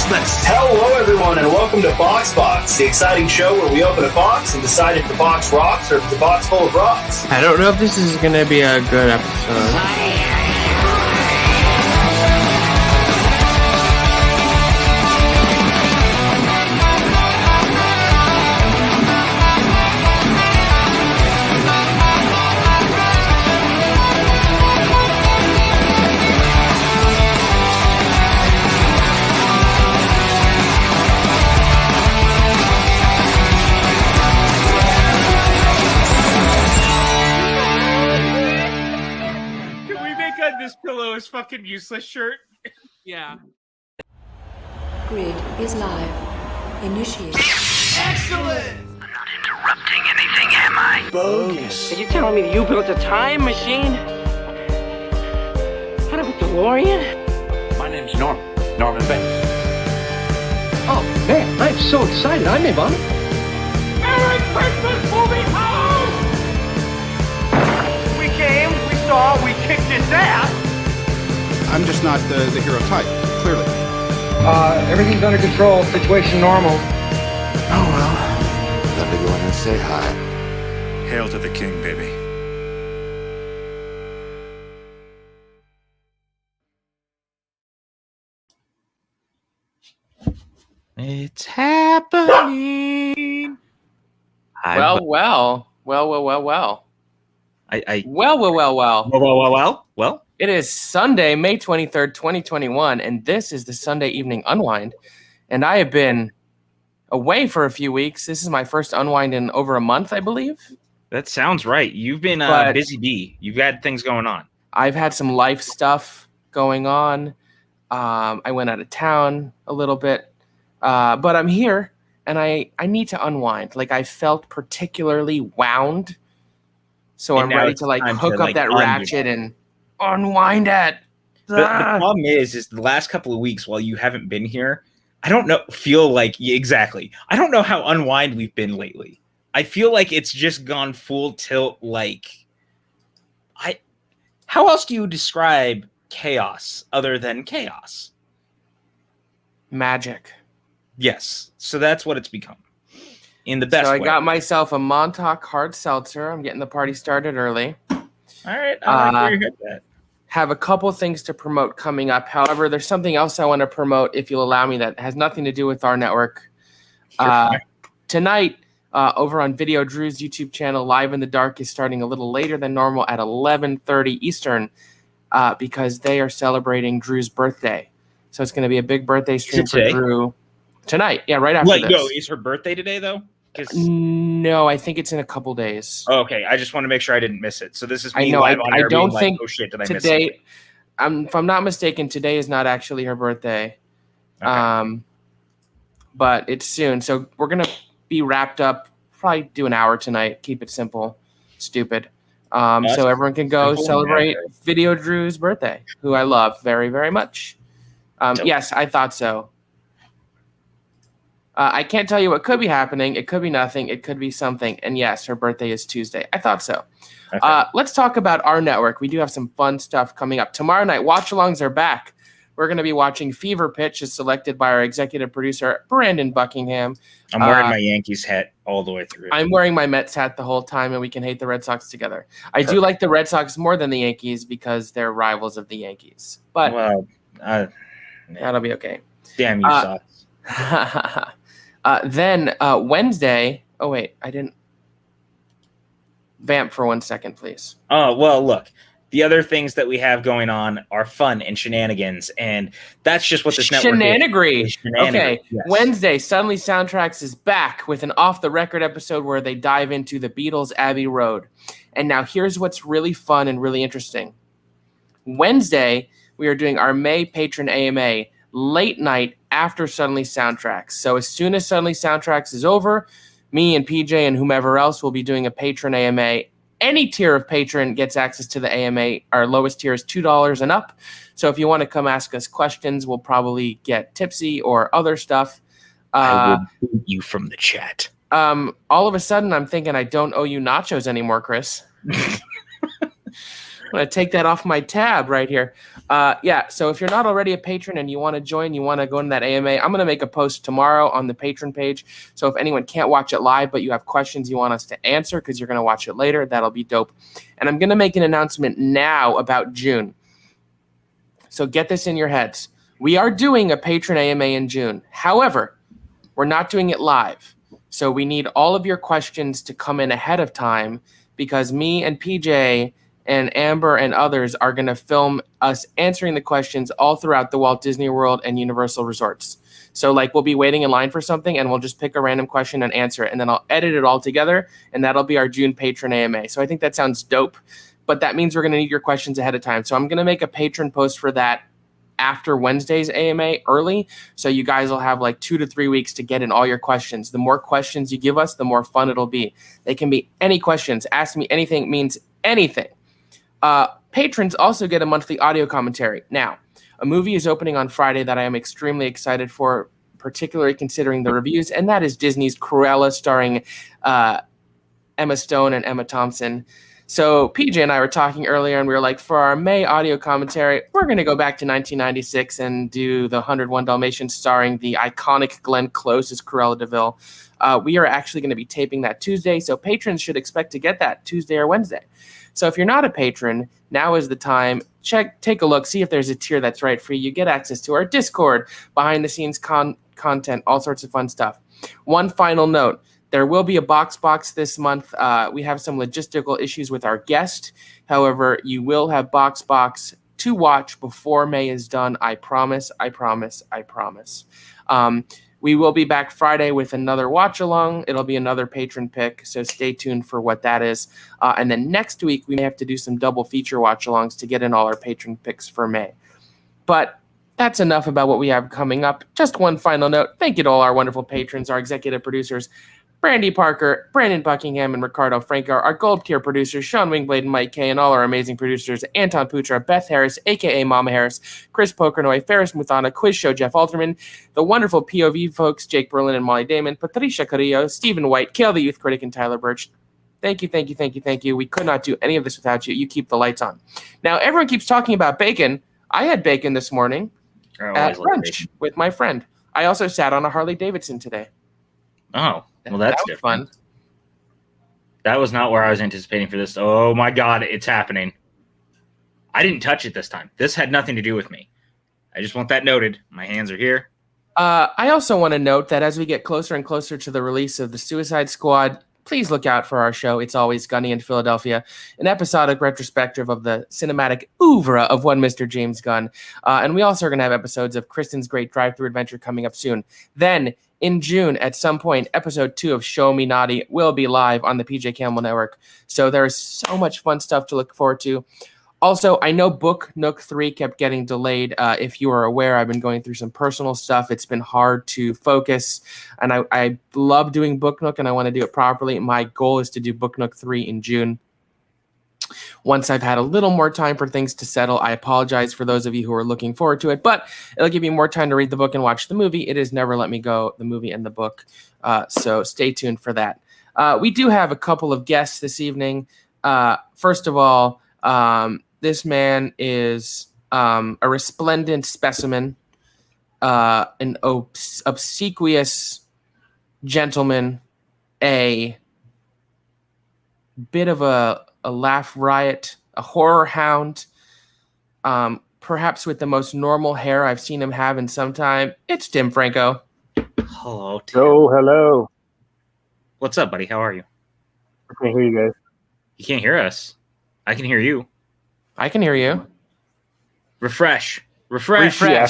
Christmas. Hello, everyone, and welcome to Box, the exciting show where we open a box and decide if the box rocks or if it's a box full of rocks. I don't know if this is going to be a good episode. This pillow is fucking useless shirt. Yeah. Grid is live. Initiate. Excellent! I'm not interrupting anything, am I? Bogus. Are you telling me that you built a time machine? Out of a DeLorean? My name's Norman Bates. Oh, man, I'm so excited. I'm Yvonne. Merry Christmas, movie home! We came, we saw, we kicked his ass. I'm just not the hero type, clearly. Everything's under control. Situation normal. Oh, well. Let me go in and say hi. Hail to the king, baby. It's happening. Well. Well. It is Sunday, May 23rd, 2021, and this is the Sunday Evening Unwind. And I have been away for a few weeks. This is my first Unwind in over a month, I believe. That sounds right. You've been busy bee. You've got things going on. I've had some life stuff going on. I went out of town a little bit. But I'm here, and I need to unwind. Like, I felt particularly wound. So I'm ready to hook up that ratchet and unwind it. The problem is the last couple of weeks while you haven't been here, I don't feel like exactly. I don't know how unwind we've been lately. I feel like it's just gone full tilt. How else do you describe chaos other than chaos? Magic. Yes. So that's what it's become. In the best way. So I got myself a Montauk hard seltzer. I'm getting the party started early. All right. I like where you hit that. Have a couple things to promote coming up. However, there's something else I want to promote, if you'll allow me, that has nothing to do with our network. Tonight, over on Video Drew's YouTube channel, Live in the Dark is starting a little later than normal at 11:30 Eastern because they are celebrating Drew's birthday. So it's going to be a big birthday stream for Drew tonight. Yeah, right after this. No, is her birthday today, though? No, I think it's in a couple days. Oh, okay, I just want to make sure I didn't miss it. So this is me. I don't think oh shit, did I miss today. it? If I'm not mistaken, today is not actually her birthday. Okay. But it's soon. So we're gonna be wrapped up. Probably do an hour tonight. Keep it simple, stupid. So everyone can go celebrate Video Drew's birthday, who I love very, very much. Yes, I thought so. I can't tell you what could be happening. It could be nothing. It could be something. And yes, her birthday is Tuesday. I thought so. Okay. Let's talk about our network. We do have some fun stuff coming up. Tomorrow night, watch-alongs are back. We're going to be watching Fever Pitch, as selected by our executive producer, Brandon Buckingham. I'm wearing my Yankees hat all the way through. I'm wearing my Mets hat the whole time, and we can hate the Red Sox together. I do like the Red Sox more than the Yankees because they're rivals of the Yankees. But that'll be okay. Damn you, Sox. Then Wednesday. Oh, wait. I didn't. Vamp for 1 second, please. Oh, well, look. The other things that we have going on are fun and shenanigans, and that's just what this network is. Okay. Yes. Wednesday, Suddenly Soundtracks is back with an off-the-record episode where they dive into the Beatles' Abbey Road. And now here's what's really fun and really interesting. Wednesday, we are doing our May Patron AMA late night after Suddenly Soundtracks. So as soon as Suddenly Soundtracks is over, me and PJ and whomever else will be doing a patron AMA. Any tier of patron gets access to the AMA. Our lowest tier is $2 and up. So if you want to come ask us questions, we'll probably get tipsy or other stuff. I will boot you from the chat. All of a sudden, I'm thinking I don't owe you nachos anymore, Chris. I'm going to take that off my tab right here. So if you're not already a patron and you want to join, you want to go into that AMA, I'm going to make a post tomorrow on the patron page. So if anyone can't watch it live, but you have questions you want us to answer because you're going to watch it later, that'll be dope. And I'm going to make an announcement now about June. So get this in your heads. We are doing a patron AMA in June. However, we're not doing it live. So we need all of your questions to come in ahead of time because me and PJ and Amber and others are going to film us answering the questions all throughout the Walt Disney World and Universal Resorts. So we'll be waiting in line for something and we'll just pick a random question and answer it. And then I'll edit it all together and that'll be our June patron AMA. So I think that sounds dope, but that means we're going to need your questions ahead of time. So I'm going to make a patron post for that after Wednesday's AMA early. So you guys will have 2 to 3 weeks to get in all your questions. The more questions you give us, the more fun it'll be. They can be any questions. Ask me anything means anything. Patrons also get a monthly audio commentary. Now, a movie is opening on Friday that I am extremely excited for, particularly considering the reviews, and that is Disney's Cruella starring Emma Stone and Emma Thompson. So PJ and I were talking earlier, and we were like, for our May audio commentary, we're going to go back to 1996 and do the 101 Dalmatians starring the iconic Glenn Close as Cruella de Vil. We are actually going to be taping that Tuesday, so patrons should expect to get that Tuesday or Wednesday. So if you're not a patron, now is the time. Take a look, see if there's a tier that's right for you. You get access to our Discord, behind-the-scenes content, all sorts of fun stuff. One final note. There will be a box this month. We have some logistical issues with our guest. However, you will have box to watch before May is done. I promise. We will be back Friday with another watch along. It'll be another patron pick, so stay tuned for what that is. And then next week, we may have to do some double feature watch alongs to get in all our patron picks for May. But that's enough about what we have coming up. Just one final note. Thank you to all our wonderful patrons, our executive producers, Brandy Parker, Brandon Buckingham, and Ricardo Franco, our gold tier producers, Sean Wingblade and Mike Kay, and all our amazing producers, Anton Putra, Beth Harris, a.k.a. Mama Harris, Chris Pokernoy, Ferris Muthana, Quiz Show, Jeff Alterman, the wonderful POV folks, Jake Berlin and Molly Damon, Patricia Carrillo, Stephen White, Kale the Youth Critic, and Tyler Birch. Thank you. We could not do any of this without you. You keep the lights on. Now, everyone keeps talking about bacon. I had bacon this morning at brunch with my friend. I also sat on a Harley Davidson today. Oh. Well, that's different. Fun. That was not where I was anticipating for this. Oh, my God, it's happening. I didn't touch it this time. This had nothing to do with me. I just want that noted. My hands are here. I also want to note that as we get closer and closer to the release of The Suicide Squad, please look out for our show, It's Always Gunny in Philadelphia, an episodic retrospective of the cinematic oeuvre of one Mr. James Gunn. And we also are going to have episodes of Kristen's Great Drive-Thru Adventure coming up soon. Then, in June, at some point, episode 2 of Show Me Naughty will be live on the PJ Campbell Network. So there is so much fun stuff to look forward to. Also, I know Book Nook 3 kept getting delayed. If you are aware, I've been going through some personal stuff. It's been hard to focus, and I love doing Book Nook, and I want to do it properly. My goal is to do Book Nook 3 in June. Once I've had a little more time for things to settle, I apologize for those of you who are looking forward to it, but it'll give you more time to read the book and watch the movie. It is Never Let Me Go, the movie and the book, so stay tuned for that. We do have a couple of guests this evening. First of all, this man is a resplendent specimen, an obsequious gentleman, a bit of a laugh riot, a horror hound, perhaps with the most normal hair I've seen him have in some time. It's Tim Franco. Hello, Tim. Oh, hello. What's up, buddy? How are you? I can't hear you guys. You can't hear us. I can hear you. I can hear you. Refresh. Yeah.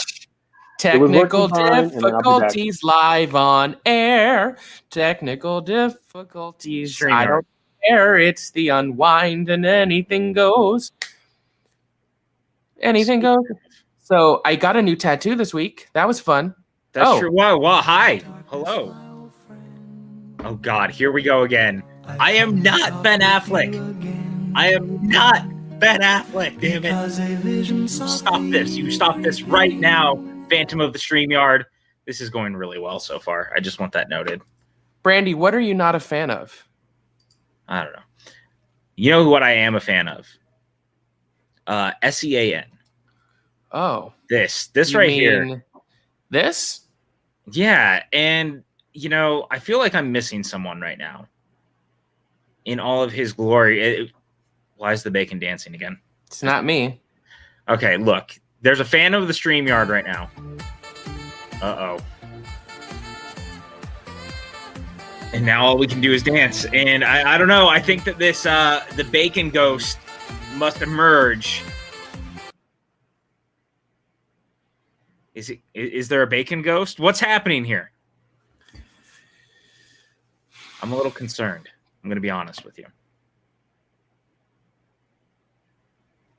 Technical difficulties live on air. Technical difficulties. I don't care. It's the Unwind and anything goes. Anything goes. So I got a new tattoo this week. That was fun. That's true. Wow. Hi. Hello. Oh, God. Here we go again. I am not Ben Affleck. I am not Ben Affleck. Damn it. Stop this. You stop this right now. Phantom of the StreamYard. This is going really well so far. I just want that noted. Brandy, what are you not a fan of? I don't know. You know what I am a fan of? SEAN. Oh. This You right mean here. This? Yeah, and I feel like I'm missing someone right now in all of his glory. Why is the bacon dancing again? It's not me. Okay, look. There's a fan of the StreamYard right now. Uh-oh. And now all we can do is dance. And I don't know. I think that this the bacon ghost must emerge. Is there a bacon ghost? What's happening here? I'm a little concerned. I'm going to be honest with you.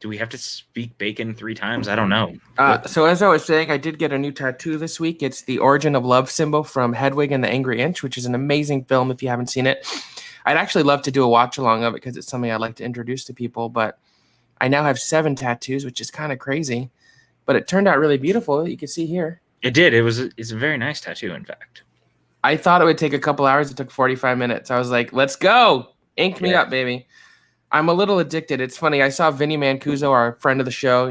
Do we have to speak bacon 3 times? I don't know. So as I was saying, I did get a new tattoo this week. It's the Origin of Love symbol from Hedwig and the Angry Inch, which is an amazing film if you haven't seen it. I'd actually love to do a watch along of it because it's something I'd like to introduce to people, but I now have 7 tattoos, which is kind of crazy, but it turned out really beautiful. You can see here. It did. It's a very nice tattoo, in fact. I thought it would take a couple hours. It took 45 minutes. I was like, let's go. Ink me up, baby. I'm a little addicted. It's funny. I saw Vinny Mancuso, our friend of the show,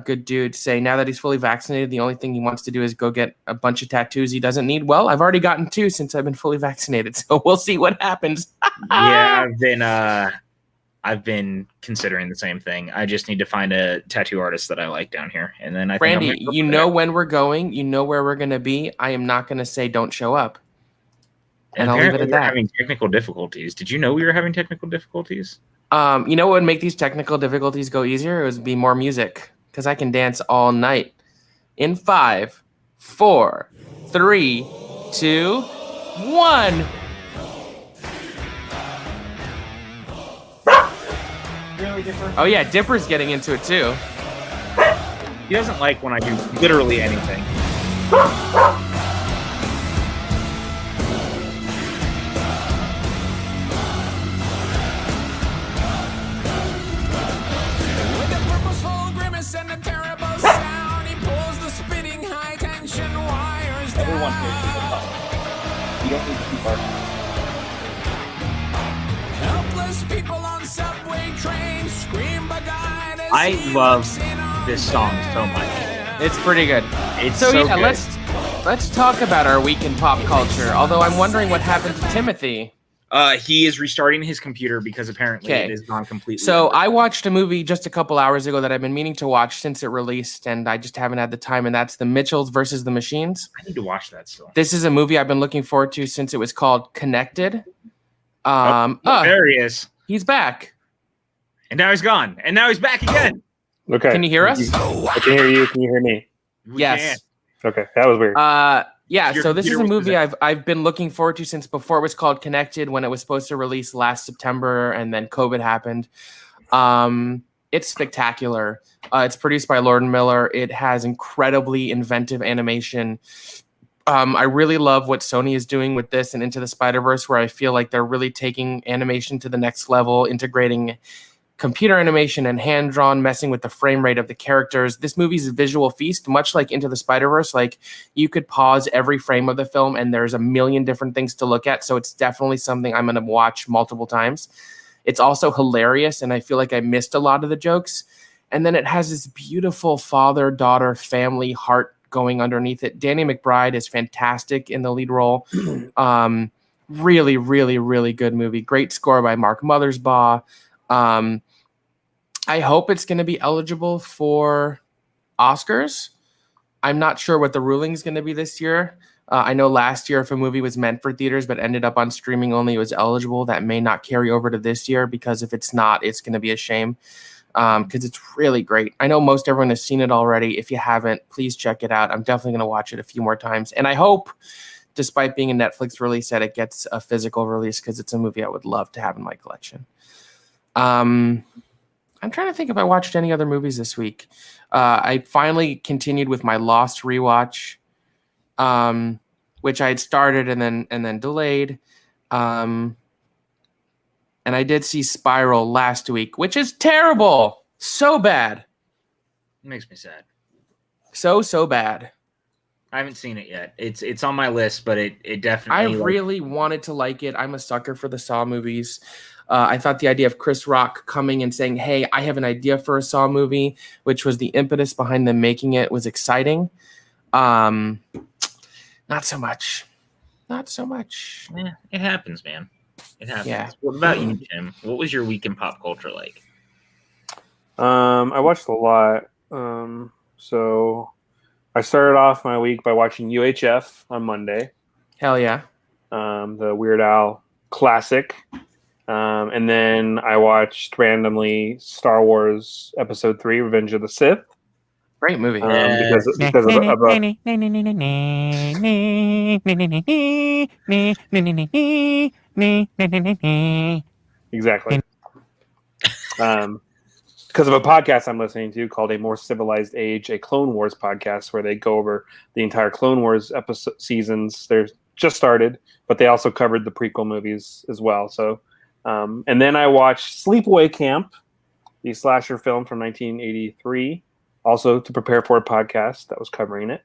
good dude, say now that he's fully vaccinated, the only thing he wants to do is go get a bunch of tattoos he doesn't need. Well, I've already gotten 2 since I've been fully vaccinated, so we'll see what happens. Yeah, I've been considering the same thing. I just need to find a tattoo artist that I like down here, and then Brandy, you know when we're going, you know where we're going to be. I am not going to say don't show up. And I'll leave it at that. Having technical difficulties. Did you know we were having technical difficulties? You know what would make these technical difficulties go easier? It would be more music, because I can dance all night. In 5, 4, 3, 2, 1. Really, Dipper? Oh yeah, Dipper's getting into it too. He doesn't like when I do literally anything. Everyone here is the color. You don't need to keep arguing. Helpless people on subway trains scream by God. I love this song so much. It's pretty good. It's so good. Let's talk about our week in pop culture. Although I'm wondering what happened to Timothy. He is restarting his computer because apparently it has gone completely. So I watched a movie just a couple hours ago that I've been meaning to watch since it released, and I just haven't had the time, and that's The Mitchells versus the Machines. I need to watch that still. This is a movie I've been looking forward to since it was called Connected. There he is. He's back. And now he's gone. And now he's back again. Okay. Can you hear us? I can hear you. Can you hear me? Yes. Okay. That was weird. Yeah, so this is a movie I've been looking forward to since before it was called Connected, when it was supposed to release last September, and then COVID happened. It's spectacular. It's produced by Lord and Miller. It has incredibly inventive animation. I really love what Sony is doing with this and Into the Spider-Verse, where I feel like they're really taking animation to the next level, integrating computer animation and hand-drawn, messing with the frame rate of the characters. This movie's a visual feast, much like Into the Spider-Verse. Like, you could pause every frame of the film and there's a million different things to look at. So it's definitely something I'm going to watch multiple times. It's also hilarious, and I feel like I missed a lot of the jokes. And then it has this beautiful father-daughter family heart going underneath it. Danny McBride is fantastic in the lead role. Really, really, really good movie. Great score by Mark Mothersbaugh. I hope it's going to be eligible for Oscars. I'm not sure what the ruling is going to be this year. I know last year, if a movie was meant for theaters but ended up on streaming only, it was eligible. That may not carry over to this year, because if it's not, it's going to be a shame, because it's really great. I know most everyone has seen it already. If you haven't, please check it out. I'm definitely going to watch it a few more times. And I hope, despite being a Netflix release, that it gets a physical release, because it's a movie I would love to have in my collection. I'm trying to think if I watched any other movies this week. I finally continued with my Lost rewatch, which I had started and then delayed. And I did see Spiral last week, which is terrible. So bad. It makes me sad. So bad. I haven't seen it yet. It's on my list, but it definitely. I really wanted to like it. I'm a sucker for the Saw movies. I thought the idea of Chris Rock coming and saying, hey, I have an idea for a Saw movie, which was the impetus behind them making it, was exciting. Not so much. Yeah, it happens, man. It happens. Yeah. What about you, Jim? What was your week in pop culture like? I watched a lot. So I started off my week by watching UHF on Monday. Hell yeah. The Weird Al classic. And then I watched randomly Star Wars Episode 3, Revenge of the Sith. Great movie. Because exactly. Because of a podcast I'm listening to called A More Civilized Age, a Clone Wars podcast, where they go over the entire Clone Wars episode seasons. They're just started, but they also covered the prequel movies as well. So, and then I watched Sleepaway Camp, the slasher film from 1983, also to prepare for a podcast that was covering it.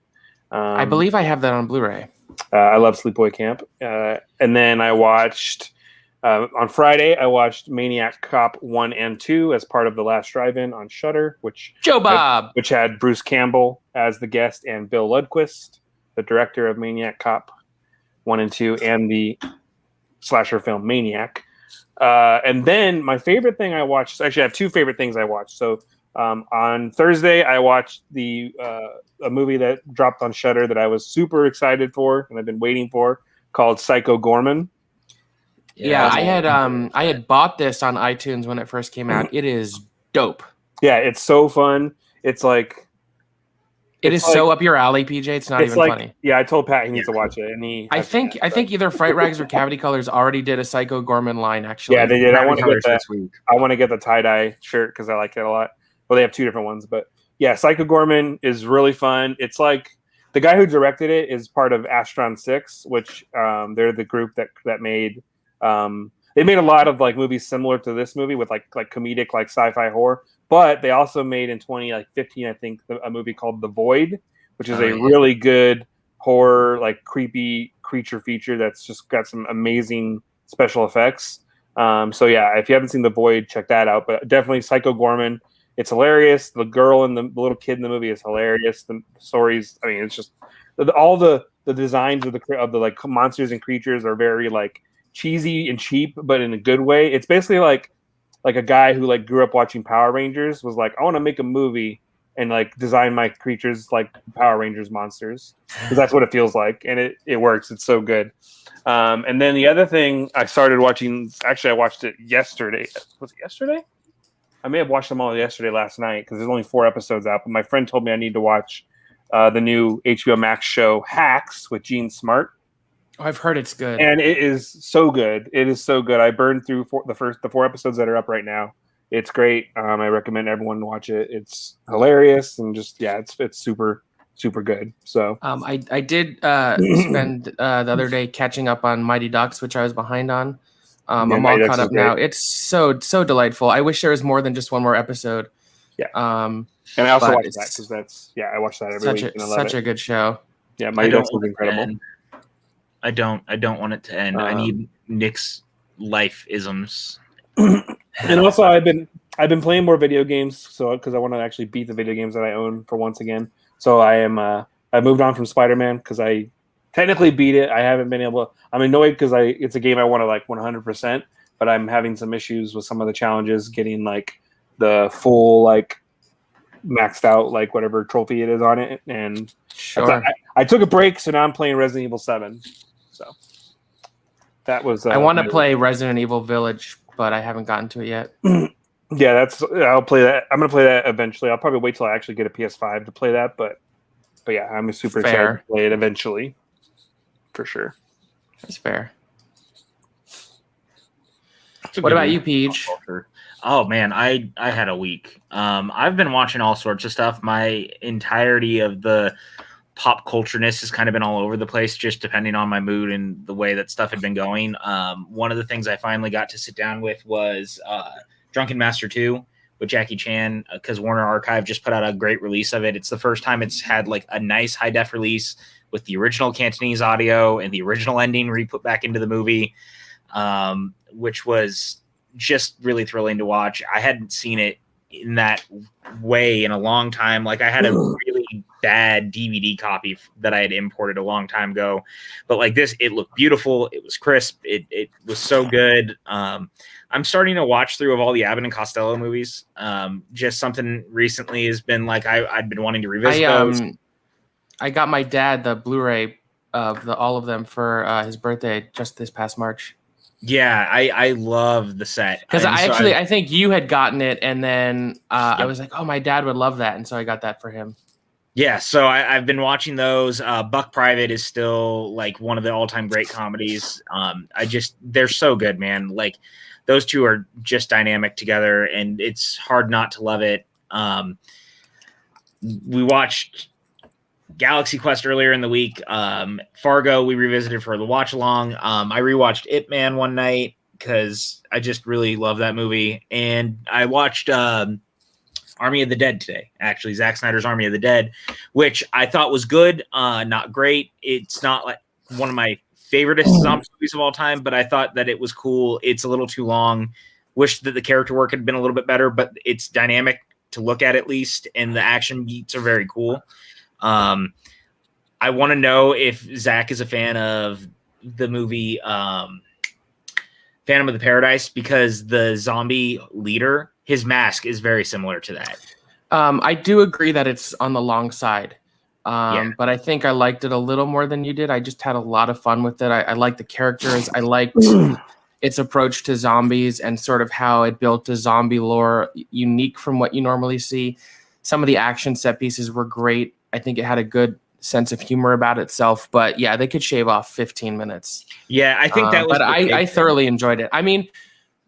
I believe I have that on Blu-ray. I love Sleepaway Camp. And then I watched... on Friday, I watched Maniac Cop 1 and 2 as part of the Last Drive-In on Shudder, which had Bruce Campbell as the guest and Bill Lundquist, the director of Maniac Cop 1 and 2 and the slasher film Maniac. And then my favorite thing I watched, actually I have two favorite things I watched. So on Thursday, I watched a movie that dropped on Shudder that I was super excited for and I've been waiting for, called Psycho Gorman. Yeah, I had bought this on iTunes when it first came out. It is dope. Yeah, it's so fun. It's like it is so up your alley, PJ. It's not even funny. Yeah, I told Pat he needs to watch it, and I think either Fright Rags or Cavity Colors already did a Psycho Gorman line. Actually, yeah, they did. I want to get the tie dye shirt because I like it a lot. Well, they have two different ones, but yeah, Psycho Gorman is really fun. It's like the guy who directed it is part of Astron 6, which they're the group that made. They made a lot of like movies similar to this movie with like comedic like sci-fi horror, but they also made in 2015 I think a movie called The Void, which is really good horror like creepy creature feature that's just got some amazing special effects. So yeah, if you haven't seen The Void, check that out. But definitely Psycho Gorman. It's hilarious. The girl and the little kid in the movie is hilarious. The stories, I mean, it's just all the designs of the like monsters and creatures are very like cheesy and cheap, but in a good way. It's basically like a guy who like grew up watching Power Rangers was like, I want to make a movie and like design my creatures like Power Rangers monsters, because that's what it feels like, and it works. It's so good. And then the other thing I started watching, actually I watched it yesterday. Was it yesterday? I may have watched them all yesterday, last night, because there's only 4 episodes out. But my friend told me I need to watch the new HBO Max show Hacks with Gene Smart. Oh, I've heard it's good, and it is so good. It is so good. I burned through the 4 episodes that are up right now. It's great. I recommend everyone watch it. It's hilarious and just it's super super good. So I did spend the other day catching up on Mighty Ducks, which I was behind on. I'm all caught up now. It's so delightful. I wish there was more than just one more episode. Yeah. And I also watch that because I watch that every week. Such a good show. Yeah, Mighty Ducks was incredible. I don't want it to end. I need Nick's life isms. And also, I've been playing more video games, so because I want to actually beat the video games that I own for once again. So I am. I moved on from Spider-Man because I technically beat it. I haven't been able to. I'm annoyed because it's a game I want to like 100%, but I'm having some issues with some of the challenges getting like the full like maxed out like whatever trophy it is on it. And sure. I took a break, so now I'm playing Resident Evil 7. So that was. I want to play Resident Evil Village, but I haven't gotten to it yet. Yeah, I'll play that. I'm gonna play that eventually. I'll probably wait till I actually get a PS5 to play that, but yeah, I'm super excited to play it eventually, for sure. That's fair. What about you, Peach? Oh man, I had a week. I've been watching all sorts of stuff. My entirety of the pop cultureness has kind of been all over the place, just depending on my mood and the way that stuff had been going. One of the things I finally got to sit down with was Drunken Master 2 with Jackie Chan, because Warner Archive just put out a great release of it. It's the first time it's had like a nice high def release with the original Cantonese audio and the original ending re-put back into the movie, which was just really thrilling to watch. I hadn't seen it in that way in a long time. Like I had a really bad DVD copy that I had imported a long time ago, but like this, it looked beautiful. It was crisp. It was so good. I'm starting to watch through of all the Abbott and Costello movies. Just something recently has been like I'd been wanting to revisit those. I got my dad the Blu-ray of all of them for his birthday just this past March. Yeah, I love the set because I think you had gotten it, and then I was like, oh, my dad would love that, and so I got that for him. Yeah, so I've been watching those. Buck Private is still like one of the all-time great comedies. They're so good, man. Like those two are just dynamic together, and it's hard not to love it. We watched Galaxy Quest earlier in the week. Fargo we revisited for the watch along. I rewatched Ip Man one night because I just really love that movie, and I watched Army of the Dead today. Actually, Zack Snyder's Army of the Dead, which I thought was good, not great. It's not like one of my favorite zombie movies of all time, but I thought that it was cool. It's a little too long. Wish that the character work had been a little bit better, but it's dynamic to look at least, and the action beats are very cool. I want to know if Zach is a fan of the movie Phantom of the Paradise, because the zombie leader, his mask is very similar to that. I do agree that it's on the long side, but I think I liked it a little more than you did. I just had a lot of fun with it. I liked the characters. I liked its approach to zombies and sort of how it built a zombie lore unique from what you normally see. Some of the action set pieces were great. I think it had a good sense of humor about itself, but yeah, they could shave off 15 minutes. Yeah, I think that was. But I thoroughly enjoyed it. I mean,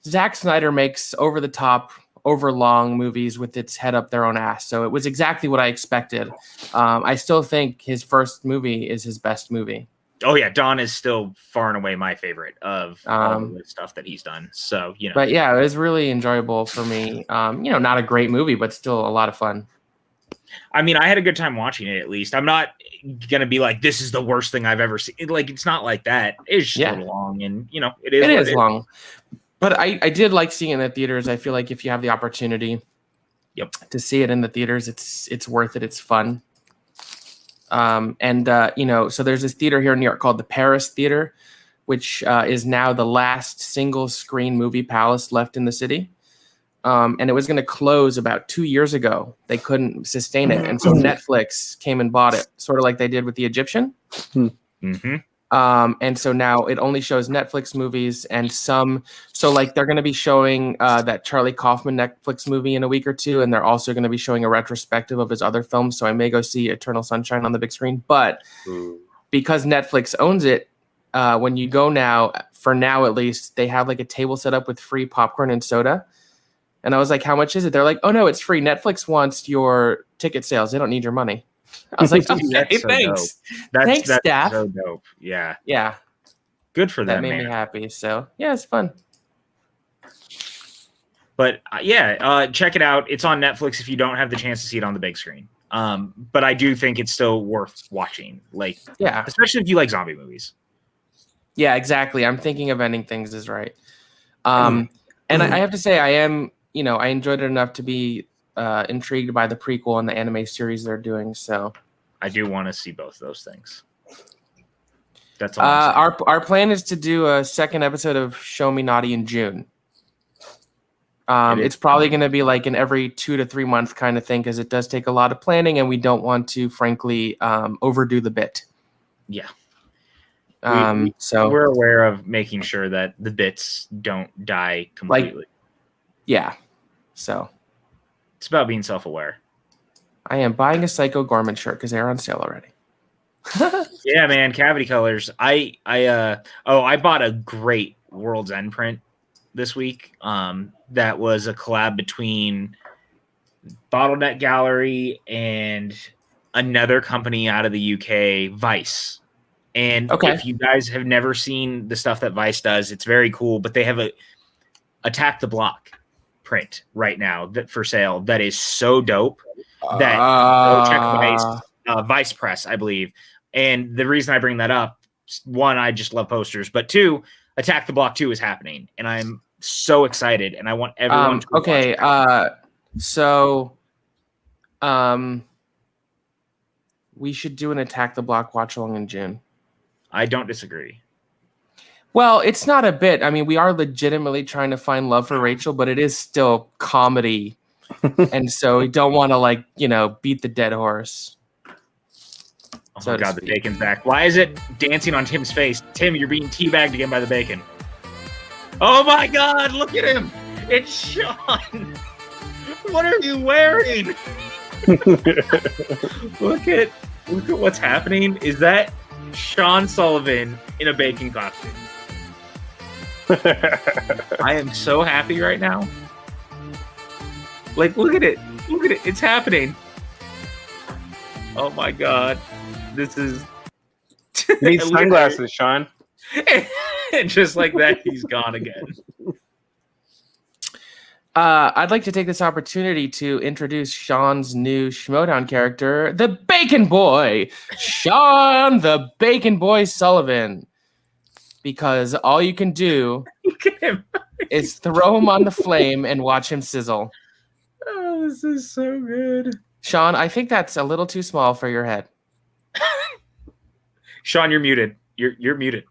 Zack Snyder makes over the top, over long movies with its head up their own ass, so it was exactly what I expected. I still think his first movie is his best movie. Oh yeah, Dawn is still far and away my favorite of all the stuff that he's done. So But yeah, it was really enjoyable for me. Not a great movie, but still a lot of fun. I mean, I had a good time watching it. At least I'm not gonna be like, this is the worst thing I've ever seen. Like, it's not like that. It's just a little long, and it is long. But I did like seeing it in the theaters. I feel like if you have the opportunity, to see it in the theaters, it's worth it. It's fun. So there's this theater here in New York called the Paris Theater, which is now the last single screen movie palace left in the city. And it was going to close about 2 years ago. They couldn't sustain it. And so Netflix came and bought it, sort of like they did with The Egyptian. Mm-hmm. And so now it only shows Netflix movies and they're going to be showing that Charlie Kaufman Netflix movie in a week or two. And they're also going to be showing a retrospective of his other films. So I may go see Eternal Sunshine on the big screen. But because Netflix owns it, when you go now, for now at least, they have like a table set up with free popcorn and soda. And I was like, how much is it? They're like, oh, no, it's free. Netflix wants your ticket sales. They don't need your money. I was like, okay, thanks. Thanks, staff. So dope. Yeah. Yeah. Good for them, That made me happy. So, yeah, it's fun. But, check it out. It's on Netflix if you don't have the chance to see it on the big screen. But I do think it's still worth watching. Like, especially if you like zombie movies. Yeah, exactly. I'm thinking of ending things is right. And I have to say, I am... I enjoyed it enough to be intrigued by the prequel and the anime series they're doing. So I do want to see both those things. That's all. Our plan is to do a second episode of Show Me Naughty in June. It's probably going to be like an every 2 to 3 month kind of thing because it does take a lot of planning, and we don't want to, frankly, overdo the bit. Yeah. So we're aware of making sure that the bits don't die completely. Yeah. So it's about being self-aware. I am buying a Psycho Gorman shirt because they're on sale already. Yeah, man. Cavity colors. I bought a great World's End print this week. That was a collab between Bottleneck Gallery and another company out of the UK, Vice. And if you guys have never seen the stuff that Vice does, it's very cool. But they have a Attack the Block print right now that for sale that is so dope that go check Vice Press, I believe. And the reason I bring that up, one, I just love posters, but two, Attack the Block 2 is happening, and I'm so excited, and I want everyone to watch it. We should do an Attack the Block watch along in June. I don't disagree. Well, it's not a bit. I mean, we are legitimately trying to find love for Rachel, but it is still comedy. And so we don't want to beat the dead horse. Oh my God, the bacon's back. Why is it dancing on Tim's face? Tim, you're being teabagged again by the bacon. Oh my God, look at him. It's Sean. What are you wearing? Look at what's happening. Is that Sean Sullivan in a bacon costume? I am so happy right now. Look at it. Look at it. It's happening. Oh my God. This is... You need sunglasses, Sean. And just like that, he's gone again. I'd like to take this opportunity to introduce Sean's new Schmodown character, the Bacon Boy, Sean the Bacon Boy Sullivan. Because all you can do is throw him on the flame and watch him sizzle. Oh, this is so good. Sean, I think that's a little too small for your head. Sean, you're muted. You're muted.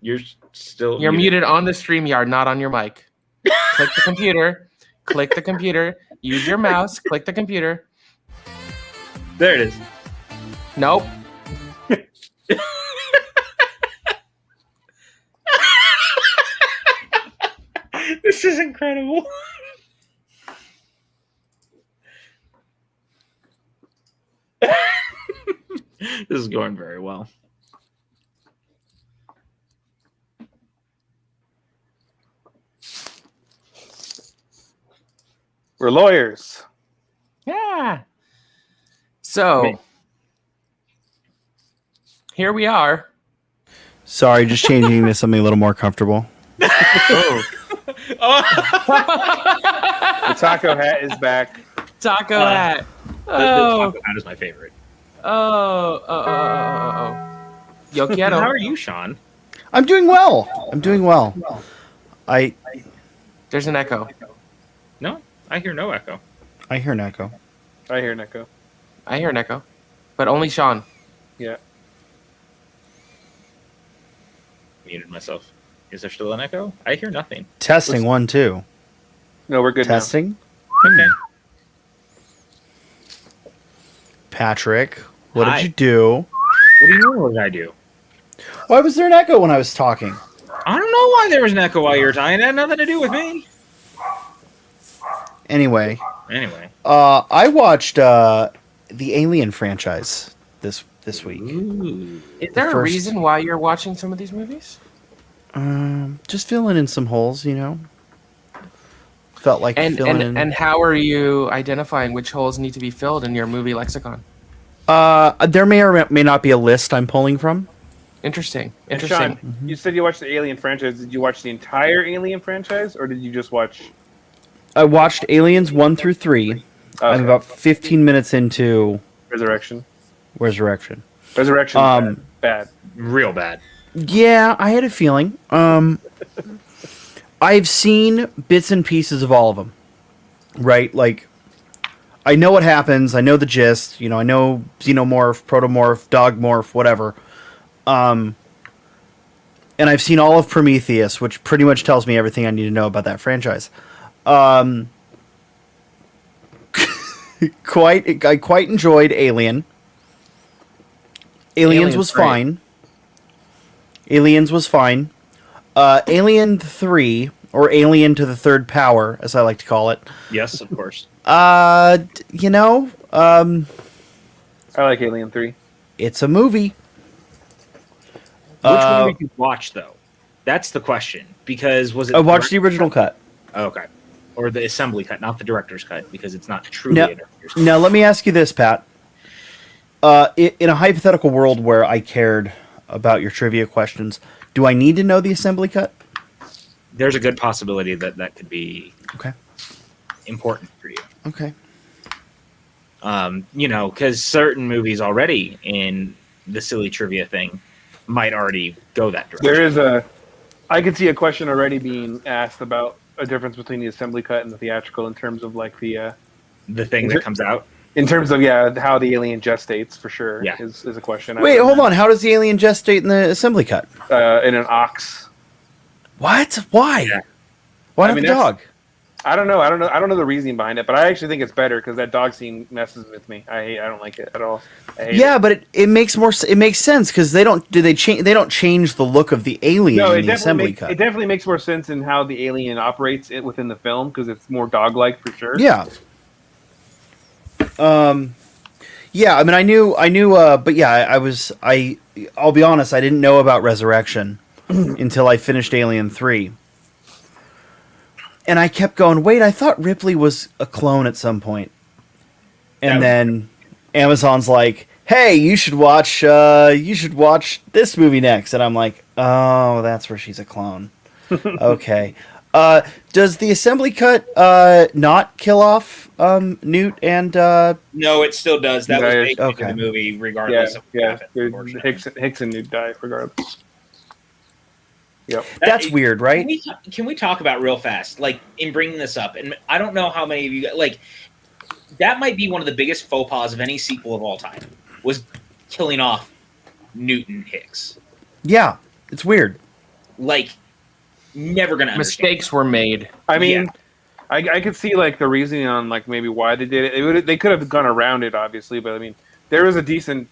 You're still muted on the StreamYard, not on your mic. Click the computer. Click the computer. Use your mouse. Click the computer. There it is. Nope. This is incredible. This is going very well. We're lawyers. Yeah. So, here we are. Sorry, just changing to something a little more comfortable. Oh. The taco hat is back. Taco hat. The taco hat is my favorite. Yo quiero. How are you, Sean? I'm doing well. There's an echo. No, I hear no echo. I hear an echo. I hear an echo. I hear an echo. But only Sean. Yeah. Muted myself. Is there still an echo? I hear nothing. Testing 1, 2. No, we're good Testing. now. Okay. Patrick, what Hi. did you do? What do you mean? What did I do? Why was there an echo when I was talking? I don't know why there was an echo while you were talking. It had nothing to do with me. Anyway, I watched the Alien franchise this week. Ooh. Is there a reason why you're watching some of these movies? Just filling in some holes, Felt like filling in. And how are you identifying which holes need to be filled in your movie lexicon? There may or may not be a list I'm pulling from. Interesting. And Sean, you said you watched the Alien franchise. Did you watch the entire Alien franchise, or did you just watch... I watched Aliens 1 through 3. Okay. I'm about 15 minutes into... Resurrection. Resurrection, bad. Real bad. Yeah, I had a feeling. I've seen bits and pieces of all of them. Right? Like, I know what happens. I know the gist. I know xenomorph, protomorph, dogmorph, whatever. And I've seen all of Prometheus, which pretty much tells me everything I need to know about that franchise. I quite enjoyed Alien. Aliens was fine. Aliens was fine. Alien 3, or Alien to the Third Power, as I like to call it. Yes, of course. I like Alien 3. It's a movie. Which one did you watch, though? That's the question. Because was it... I watched the original cut. Oh, okay. Or the assembly cut, not the director's cut, because it's not truly a director's cut. Now, let me ask you this, Pat. In a hypothetical world where I cared about your trivia questions, do I need to know the assembly cut? There's a good possibility that could be important for you. Okay. Because certain movies already in the silly trivia thing might already go that direction. I could see a question already being asked about a difference between the assembly cut and the theatrical in terms of like the thing that comes out. In terms of how the alien gestates for sure is a question. Wait, hold on. How does the alien gestate in the assembly cut? In an ox. What? Why? Yeah. Why not the dog? I don't know. I don't know the reasoning behind it, but I actually think it's better because that dog scene messes with me. I don't like it at all. But it makes it makes sense because they don't change the look of the alien in the assembly cut. It definitely makes more sense in how the alien operates within the film because it's more dog-like for sure. Yeah. Yeah, I mean, I knew, but yeah, I'll be honest, I didn't know about Resurrection until I finished Alien 3. And I kept going, wait, I thought Ripley was a clone at some point. And then Amazon's like, hey, you should watch this movie next. And I'm like, oh, that's where she's a clone. Okay. Does the assembly cut not kill off Newt and No, it still does. That was baked into the movie regardless of what happened. Hicks and Newt die regardless. Yep. That's weird, right? Can we talk about real fast, like in bringing this up? And I don't know how many of you like that might be one of the biggest faux pas of any sequel of all time was killing off Newton Hicks. Yeah, it's weird. Like, never gonna understand. Mistakes were made. I mean, I could see like the reasoning on like maybe why they did it. They could have gone around it, obviously, but I mean, there's a decent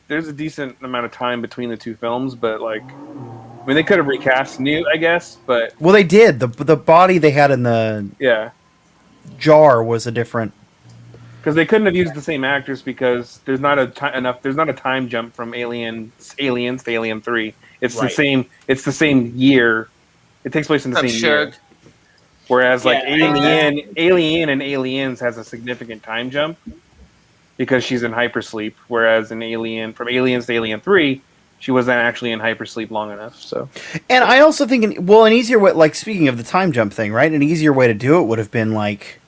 amount of time between the two films, but like. I mean, they could have recast Newt, I guess, but well, they did. The body they had in the jar was a different. Because they couldn't have used the same actors because there's not there's not a time jump from Aliens to Alien 3. It's the same. It's the same year. It takes place in the same year. Whereas like Alien and Aliens has a significant time jump because she's in hypersleep. Whereas in from Aliens to Alien 3. She wasn't actually in hypersleep long enough, so. And I also think, an easier way, like speaking of the time jump thing, right? An easier way to do it would have been like,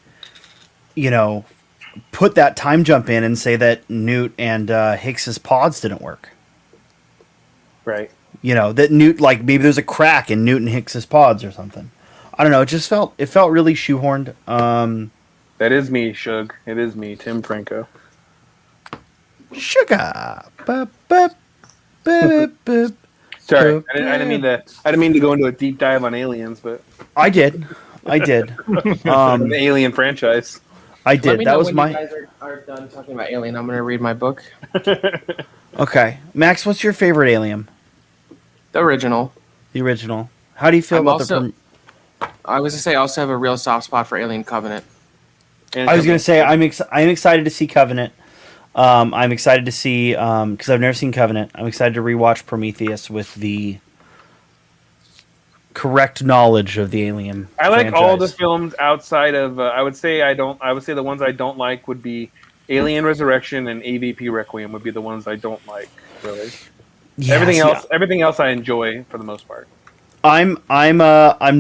put that time jump in and say that Newt and Hicks's pods didn't work. Right. That Newt, like maybe there's a crack in Newt and Hicks's pods or something. I don't know. It just felt really shoehorned. That is me, Shug. It is me, Tim Franco. Sugar. Sorry, I didn't mean to go into a deep dive on Aliens, but I did. The Alien franchise. I did. Let me that know was when my. You guys are done talking about Alien. I'm going to read my book. Okay, Max, what's your favorite Alien? The original. The original. How do you feel about the? I was to say I also have a real soft spot for Alien Covenant. I was going to say I'm excited to see Covenant. I'm excited to see because I've never seen Covenant. I'm excited to rewatch Prometheus with the correct knowledge of the Alien. I like franchise. all the films outside of. I would say the ones I don't like would be Alien Resurrection and AVP Requiem would be the ones I don't like. Really, everything else I enjoy for the most part. I'm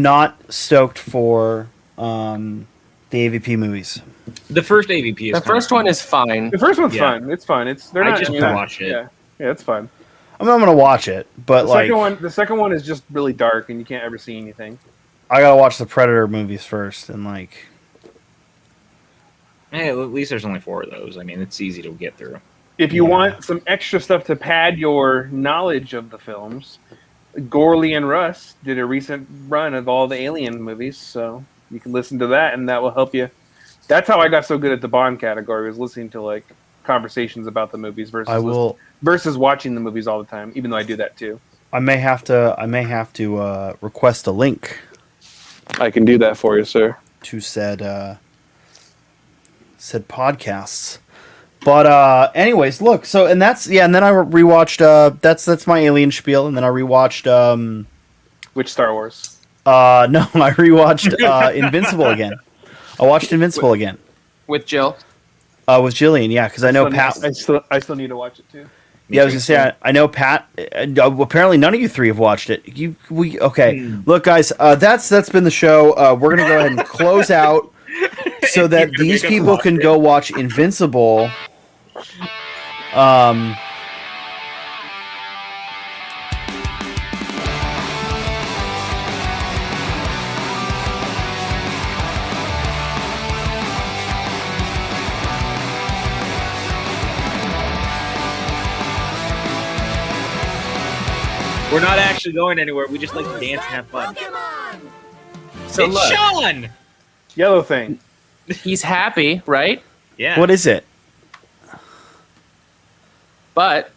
not stoked for the AVP movies. The first AVP is the first one is fine. The first one's fun. It's fun. I just watched it. Yeah, it's fun. I'm gonna watch it, but the second one is just really dark and you can't ever see anything. I gotta watch the Predator movies first and like. Hey, at least there's only 4 of those. I mean, it's easy to get through. If you want some extra stuff to pad your knowledge of the films, Gorley and Russ did a recent run of all the Alien movies, so you can listen to that, and that will help you. That's how I got so good at the Bond category, was listening to like conversations about the movies versus watching the movies all the time, even though I do that too. I may have to request a link. I can do that for you, sir. To said podcasts. But anyways, look, so and then I rewatched that's my Alien spiel, and then I rewatched which Star Wars? No, I rewatched Invincible again. I watched Invincible again. With Jill? With Jillian, yeah, because I know Pat. I still need to watch it too. Yeah, I was gonna say I know Pat. Apparently, none of you 3 have watched it. Okay? Look, guys, that's been the show. We're gonna go ahead and close out so that these people can go watch Invincible. We're not actually going anywhere. We just like to dance and have fun. So it's look, Sean! Yellow thing. he's happy, right? Yeah. What is it? But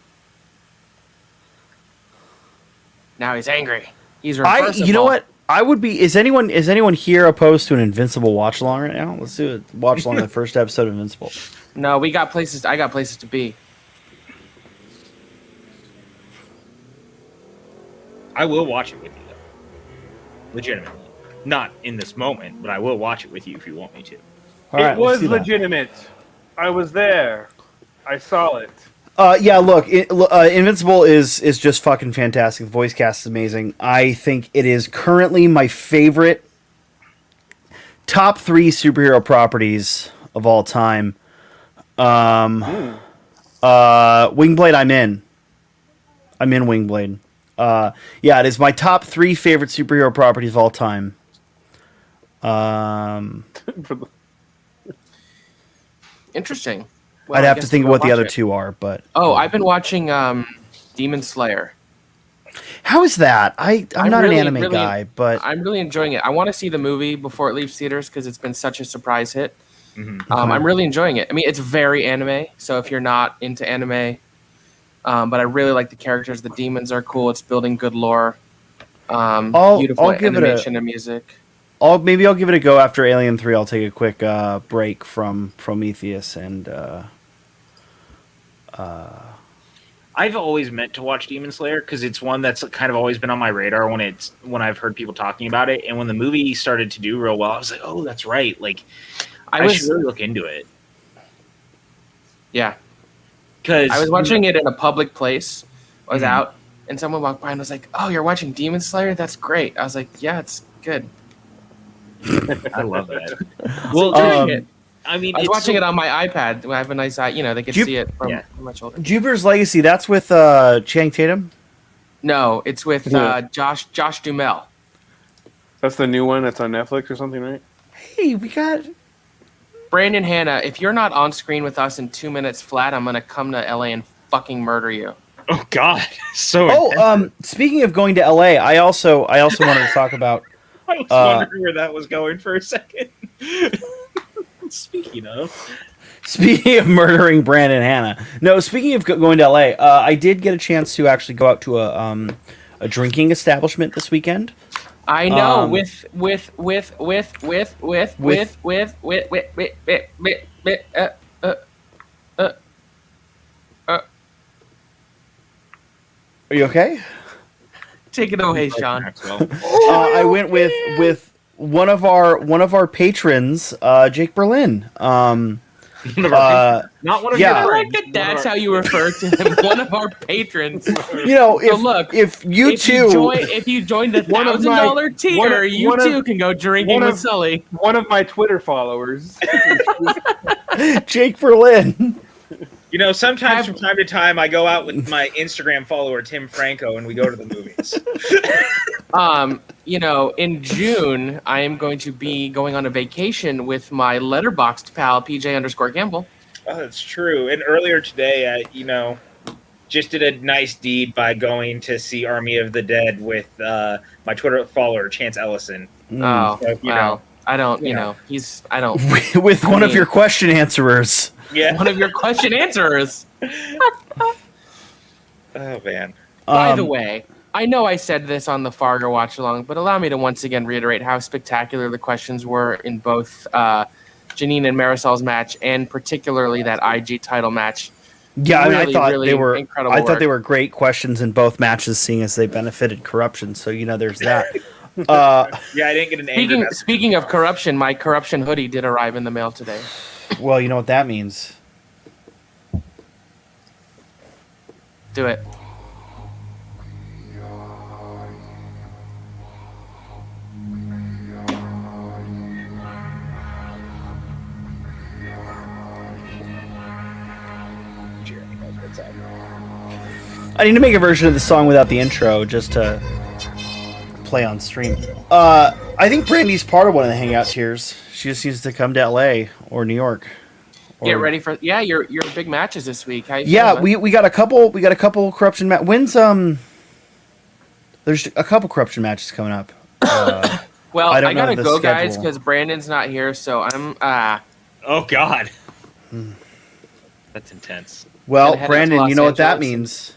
now he's angry. He's reversible. You know what? I would be. Is anyone here opposed to an Invincible watch along right now? Let's do a watch along the first episode of Invincible. No, we got places. I got places to be. I will watch it with you, though. Legitimately. Not in this moment, but I will watch it with you if you want me to. It was legitimate. I was there. I saw it. Yeah, look, Invincible is just fucking fantastic. The voice cast is amazing. I think it is currently my favorite top 3 superhero properties of all time. Wingblade, I'm in Wingblade. Yeah, it is my top 3 favorite superhero properties of all time. Interesting. Well, I'd have to think of what the other 2 are, but I've been watching Demon Slayer. How is that? I'm not really, an anime guy, but I'm really enjoying it. I want to see the movie before it leaves theaters because it's been such a surprise hit. Mm-hmm. I'm really enjoying it. I mean, it's very anime, so if you're not into anime, but I really like the characters. The demons are cool. It's building good lore. Beautiful animation and music. Maybe I'll give it a go after Alien 3. I'll take a quick break from Prometheus and. I've always meant to watch Demon Slayer because it's one that's kind of always been on my radar when I've heard people talking about it, and when the movie started to do real well, I was like, "Oh, that's right!" Like, I should really look into it. Yeah, because I was watching it in a public place. I was out, and someone walked by and was like, "Oh, you're watching Demon Slayer? That's great." I was like, "Yeah, it's good." I love that. Well, I mean, I was watching it on my iPad. I have a nice, they could see it from my shoulder. Jupiter's Legacy. That's with Channing Tatum. No, it's with Josh Duhamel. That's the new one that's on Netflix or something, right? Hey, we got Brandon Hanna. If you're not on screen with us in 2 minutes flat, I'm gonna come to LA and fucking murder you. Oh God, so. Speaking of going to LA, I also wanted to talk about. I was wondering where that was going for a second. Speaking of murdering Brandon Hanna. No, speaking of going to LA, I did get a chance to actually go out to a drinking establishment this weekend. I know Are you okay? Take it away, Sean. I went with one of our patrons, Jake Berlin. Not one of your I like that. That's how you refer to him. One of our patrons. If you join the $1,000 tier, you too can go drinking with Sully. One of my Twitter followers, Jake Berlin. Sometimes from time to time, I go out with my Instagram follower Tim Franco, and we go to the movies. In June, I am going to be going on a vacation with my letterboxed pal, PJ_Campbell. Oh, that's true. And earlier today, I, just did a nice deed by going to see Army of the Dead with my Twitter follower, Chance Ellison. Oh, so, wow. I don't. With one of your question answerers. Yeah. One of your question answerers. Oh, man. By the way, I know I said this on the Fargo watch along, but allow me to once again reiterate how spectacular the questions were in both Janine and Marisol's match, and particularly that IG title match. Yeah, really, I thought really they were. Incredible I thought work. they were great questions in both matches, seeing as they benefited corruption. So there's that. Yeah, I didn't get an Speaking of corruption, my corruption hoodie did arrive in the mail today. Well, you know what that means. Do it. I need to make a version of the song without the intro just to play on stream. I think Brandy's part of one of the hangout tiers. She just needs to come to LA or New York. Get ready for your big matches this week. How you yeah, feeling, we got a couple corruption when's There's a couple corruption matches coming up. Well, I gotta the go, guys, schedule. because Brandon's not here, so I'm. Oh God, that's intense. Well, Gonna head out to Brandon, Los you know what that Angeles. means.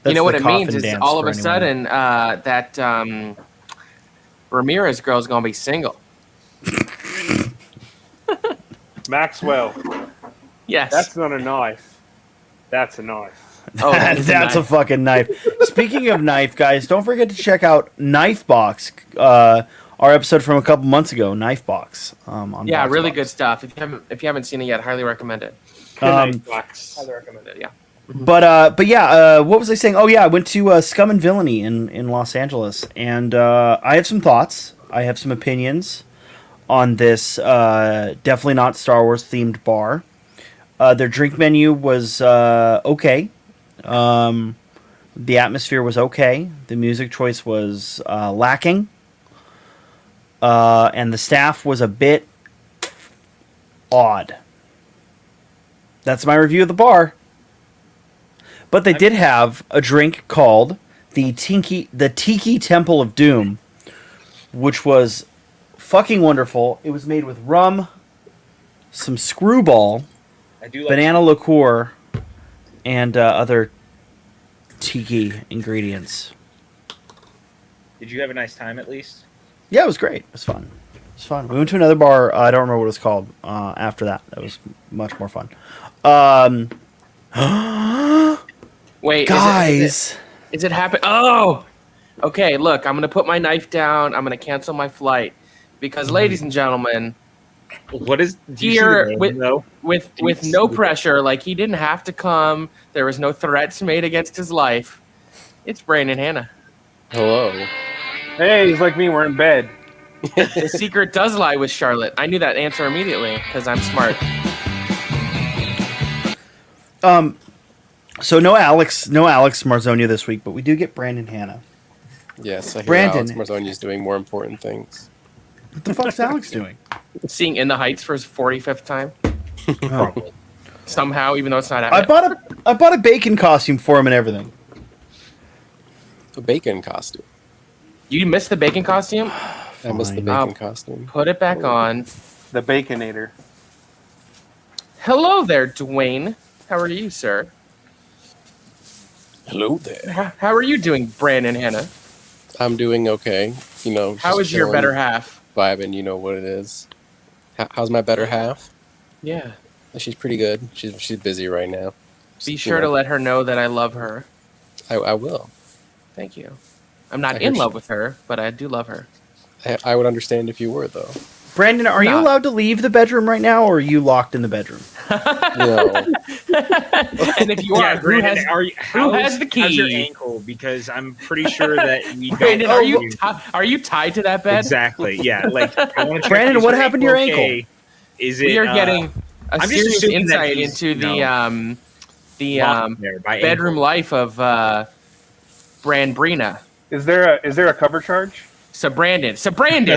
You know That's what the it means coffin is dance all of for a anyone. sudden that Ramirez girl's gonna be single. Maxwell. Yes. That's not a knife. That's a knife. Oh, that is That's a knife. fucking knife. Speaking of knife, guys, don't forget to check out Knife Box, our episode from a couple months ago. Knife Box. On Yeah, Box really Box. good stuff. If you haven't seen it yet, highly recommend it. Knife box. Highly recommend it. Yeah. But yeah, what was I saying? Oh yeah, I went to Scum and Villainy in Los Angeles, and I have some thoughts. I have some opinions on this. Definitely not Star Wars themed bar. Their drink menu was okay. The atmosphere was okay. The music choice was lacking, and the staff was a bit odd. That's my review of the bar. But they did have a drink called the Tiki Temple of Doom, which was fucking wonderful. It was made with rum, some screwball, banana liqueur, and other tiki ingredients. Did you have a nice time at least? Yeah, it was great. It was fun. It was fun. We went to another bar. I don't remember what it was called. After that, that was much more fun. Wait, guys, is it happen? Oh, okay. Look, I'm gonna put my knife down. I'm gonna cancel my flight because, ladies and gentlemen, what is here with no pressure? Like he didn't have to come. There was no threats made against his life. It's Brandon Hanna. Hello. Hey, he's like me. We're in bed. The secret does lie with Charlotte. I knew that answer immediately because I'm smart. So no Alex Marzonia this week, but we do get Brandon Hanna. Yes, I hear Brandon. Alex Marzoni's doing more important things. What the fuck's Alex doing? Seeing In the Heights for his 45th time. Oh. Somehow, even though it's not out I yet. bought a bacon costume for him and everything. A bacon costume. You missed the bacon costume? I missed the bacon costume. Put it back on. The Baconator. Hello there, Dwayne. How are you, sir? Hello there. How are you doing, Brandon Hanna? I'm doing okay. You know. How is your better half? Vibing, you know what it is. How's my better half? Yeah. She's pretty good. She's busy right now. Be sure to let her know that I love her. I will. Thank you. I'm not in love with her, but I do love her. I would understand if you were, though. Brandon, are you allowed to leave the bedroom right now, or are you locked in the bedroom? No. And if you are, Brandon, who has the key? How's your ankle? Because I'm pretty sure that we don't. Brandon, are you tied to that bed? Exactly. Yeah. Like, I want to check. Brandon, what happened to your ankle? Is it? We are getting a I'm just serious assuming that insight he's, into the locked there by bedroom ankle. life of Brandbrina. Is there a cover charge? Brandon,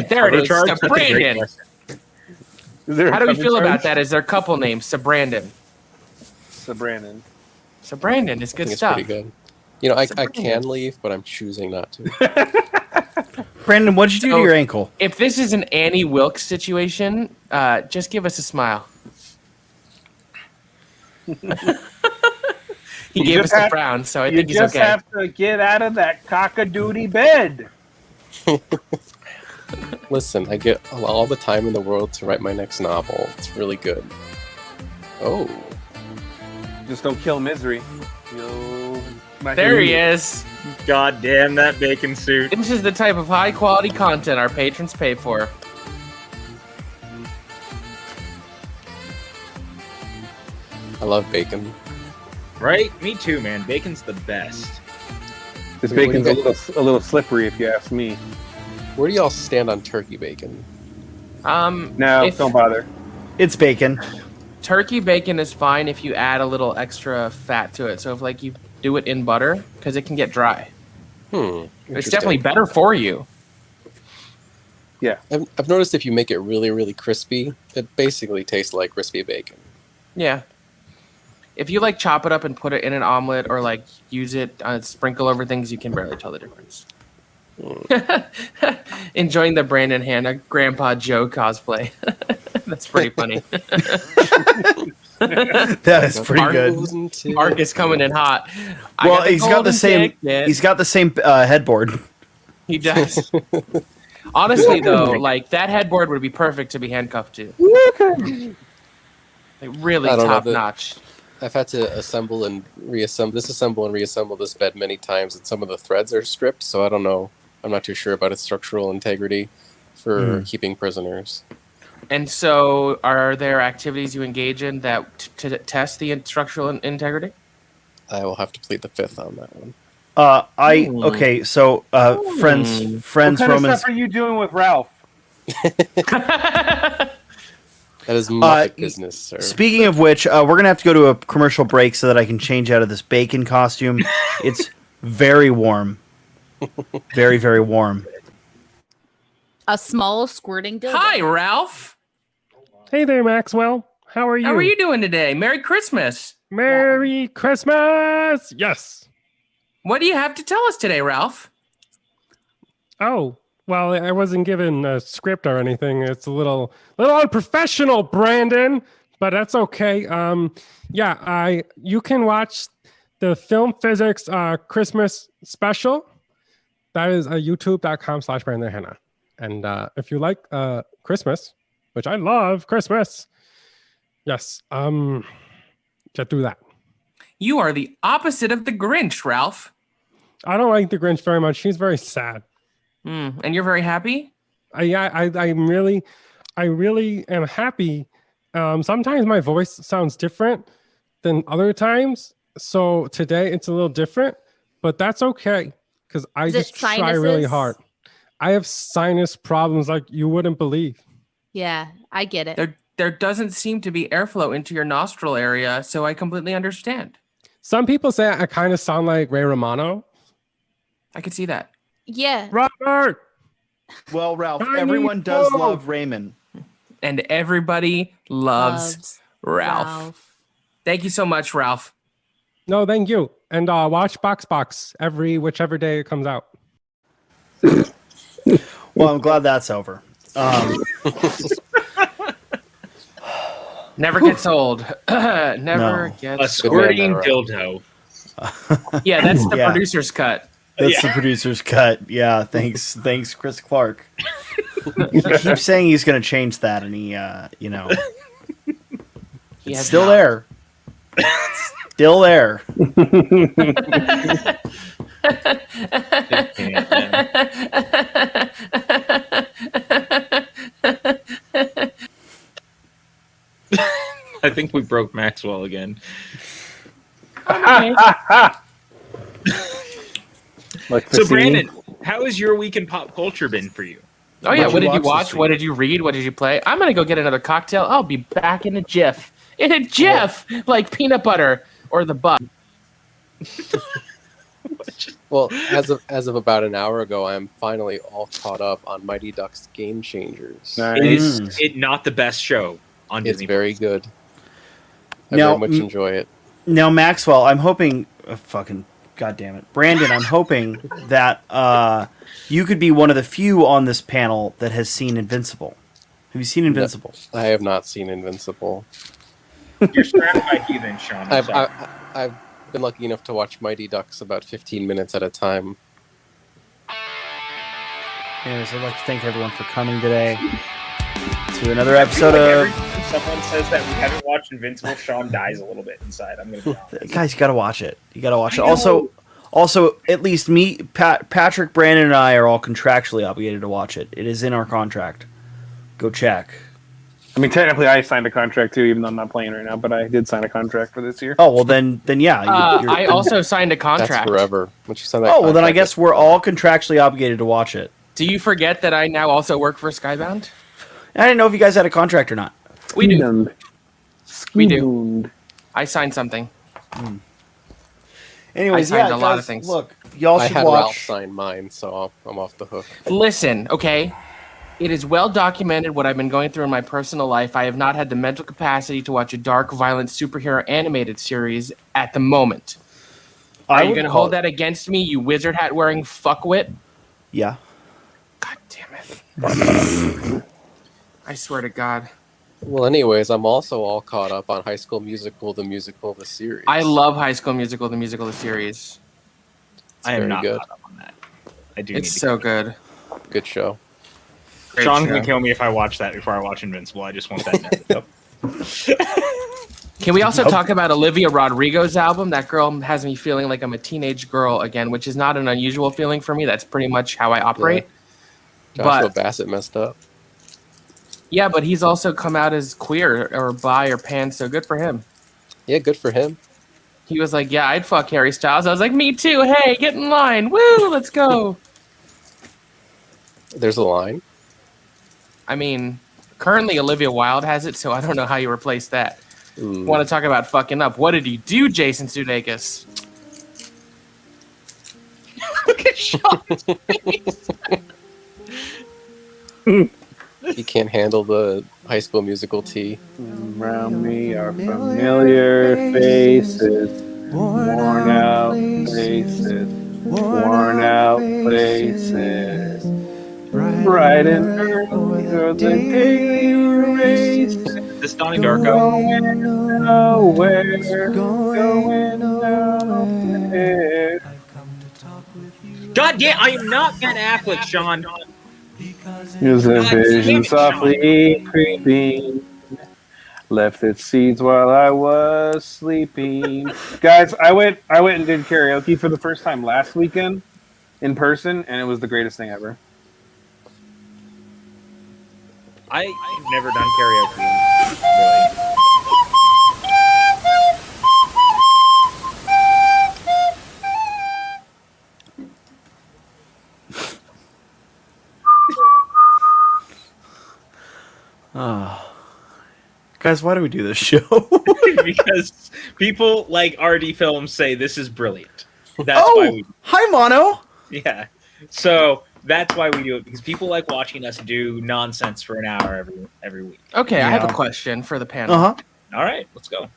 there it is. Brandon. Is there How do we feel about that? Is their couple name Brandon? Brandon. Brandon is I good think stuff. It's pretty good. You know, I can leave, but I'm choosing not to. Brandon, what'd you do to your ankle? If this is an Annie Wilkes situation, just give us a smile. He gave us a frown, so I think he's okay. You just have to get out of that cock-a-doodie bed. Listen, I get all the time in the world to write my next novel. It's really good. Oh. Just don't kill Misery. There he is. God damn that bacon suit. This is the type of high quality content our patrons pay for. I love bacon. Right? Me too, man. Bacon's the best. This bacon's a little slippery, if you ask me. Where do y'all stand on turkey bacon? No, don't bother. It's bacon. Turkey bacon is fine if you add a little extra fat to it. So if like you do it in butter, because it can get dry. It's definitely better for you. Yeah. I've noticed if you make it really, really crispy, it basically tastes like crispy bacon. Yeah. if you like chop it up and put it in an omelet or like use it, sprinkle over things, you can barely tell the difference. Enjoying the Brandon Hanna Grandpa Joe cosplay. That's pretty funny. That is pretty good. Mark is coming in hot. Well, he's got the same. He's got the same headboard. He does. Honestly, though, like that headboard would be perfect to be handcuffed to. Like really top notch. I've had to disassemble and reassemble this bed many times, and some of the threads are stripped, so I don't know. I'm not too sure about its structural integrity for keeping prisoners. And so, are there activities you engage in that to test the structural integrity? I will have to plead the fifth on that one. Okay. So, friends. What kind Romans. of stuff are you doing with Ralph? That is my business, sir. Speaking of which, we're gonna have to go to a commercial break so that I can change out of this bacon costume. It's very warm, very, very warm. A small squirting dildo. Hi, Ralph. Hey there, Maxwell. How are you? How are you doing today? Merry Christmas. Merry Christmas. Yes. What do you have to tell us today, Ralph? Oh, well, I wasn't given a script or anything. It's a little unprofessional, Brandon, but that's okay. You can watch the Film Physics Christmas special. That is youtube.com/Brandon Hanna. And if you like Christmas, which I love Christmas, yes, get through that. You are the opposite of the Grinch, Ralph. I don't like the Grinch very much. He's very sad. And you're very happy? I really am happy. Sometimes my voice sounds different than other times. So today it's a little different, but that's okay because I just try really hard. I have sinus problems like you wouldn't believe. Yeah, I get it. There doesn't seem to be airflow into your nostril area, so I completely understand. Some people say I kind of sound like Ray Romano. I could see that. Yeah. Robert! Well, Ralph, everyone does love Raymond. And everybody loves Ralph. Thank you so much, Ralph. No, thank you. And watch Box whichever day it comes out. Well, I'm glad that's over. Never gets old. Never gets a squirting dildo. Yeah, that's the producer's cut. That's the producer's cut. Yeah, thanks, Chris Clark. He keeps saying he's going to change that, and it's still there. Still there. I think we broke Maxwell again. So, Brandon, how has your week in pop culture been for you? Oh, yeah. What did you watch? What did you read? What did you play? I'm going to go get another cocktail. I'll be back in a jiff. Like peanut butter or the butt. Well, as of about an hour ago, I'm finally all caught up on Mighty Ducks Game Changers. Is it not the best show on Disney? It's very good. I very much enjoy it. Now, Maxwell, I'm hoping... fucking... God damn it. Brandon, I'm hoping that you could be one of the few on this panel that has seen Invincible. Have you seen Invincible? No, I have not seen Invincible. You're surrounded by heathen, Sean. I've been lucky enough to watch Mighty Ducks about 15 minutes at a time. Anyways, I'd like to thank everyone for coming today to another episode of... Someone says that we haven't watched Invincible, Sean dies a little bit inside. I'm gonna be honest. Guys, you gotta watch it. Also, at least me, Patrick, Brandon, and I are all contractually obligated to watch it. It is in our contract. Go check. I mean, technically, I signed a contract too, even though I'm not playing right now. But I did sign a contract for this year. Oh well, then yeah. I also signed a contract. That's forever. Once you sign that well, then I guess we're all contractually obligated to watch it. Do you forget that I now also work for Skybound? I didn't know if you guys had a contract or not. We do. We do. I signed something. Anyways, I signed a lot of things. Look, y'all should I had watch. Ralph sign mine, so I'm off the hook. Listen, okay? It is well documented what I've been going through in my personal life. I have not had the mental capacity to watch a dark, violent superhero animated series at the moment. Are you going to hold that against me, you wizard hat wearing fuckwit? Yeah. God damn it. I swear to God. Well, anyways, I'm also all caught up on High School Musical, the series. I love High School Musical, the series. I am very not good. caught up on that. I do. It's need to so catch good. Good show. Great Sean show. can kill me if I watch that before I watch Invincible. I just want that narrative. Can we also talk about Olivia Rodrigo's album? That girl has me feeling like I'm a teenage girl again, which is not an unusual feeling for me. That's pretty much how I operate. Yeah. Joshua But Bassett messed up. yeah, but he's also come out as queer or bi or pan, so good for him. Yeah, good for him. He was like, yeah, I'd fuck Harry Styles. I was like, me too. Hey, get in line. Woo, let's go. There's a line. I mean, currently Olivia Wilde has it, so I don't know how you replace that. Want to talk about fucking up? What did he do, Jason Sudeikis? Look at Sean's face. He can't handle the High School Musical tea. Around me are familiar faces, worn out places, worn out places. Bright and early, or the daily race. This Donnie Darko. Going nowhere, going nowhere. God damn! I am not Ben Affleck, Sean. Is a vision softly creeping, left its seeds while I was sleeping. Guys, I went and did karaoke for the first time last weekend in person, and it was the greatest thing ever. I've never done karaoke. Really. Guys, why do we do this show? Because people like RD Films say this is brilliant. That's why we. Hi, Mono. Yeah. So that's why we do it, because people like watching us do nonsense for an hour every week. Okay, I have a question for the panel. Uh-huh. All right, let's go.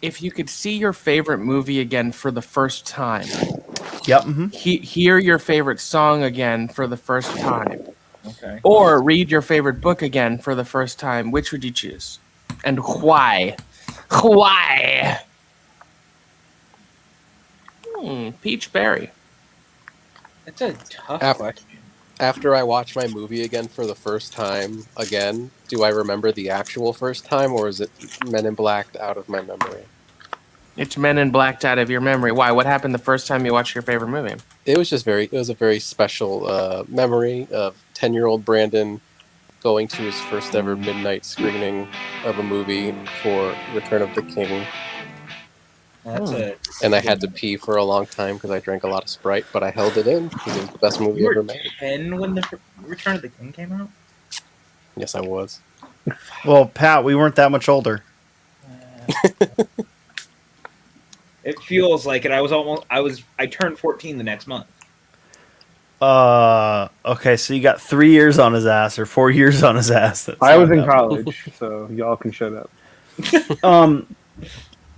If you could see your favorite movie again for the first time, yep, mm-hmm. Hear your favorite song again for the first time, okay, or read your favorite book again for the first time, which would you choose, and why? Why? Peach Berry. That's a tough question. After I watch my movie again for the first time again, do I remember the actual first time, or is it Men in Blacked out of my memory? It's Men in Blacked out of your memory. Why? What happened the first time you watched your favorite movie? It was a very special memory of 10-year-old Brandon going to his first ever midnight screening of a movie for Return of the King. And I had to pee for a long time because I drank a lot of Sprite, but I held it in because it was the best movie ever made. 10 when the Return of the King came out? Yes, I was. Well, Pat, we weren't that much older. It feels like it. I turned 14 the next month. Okay, so you got 3 years on his ass or 4 years on his ass. I was in college, so y'all can shut up.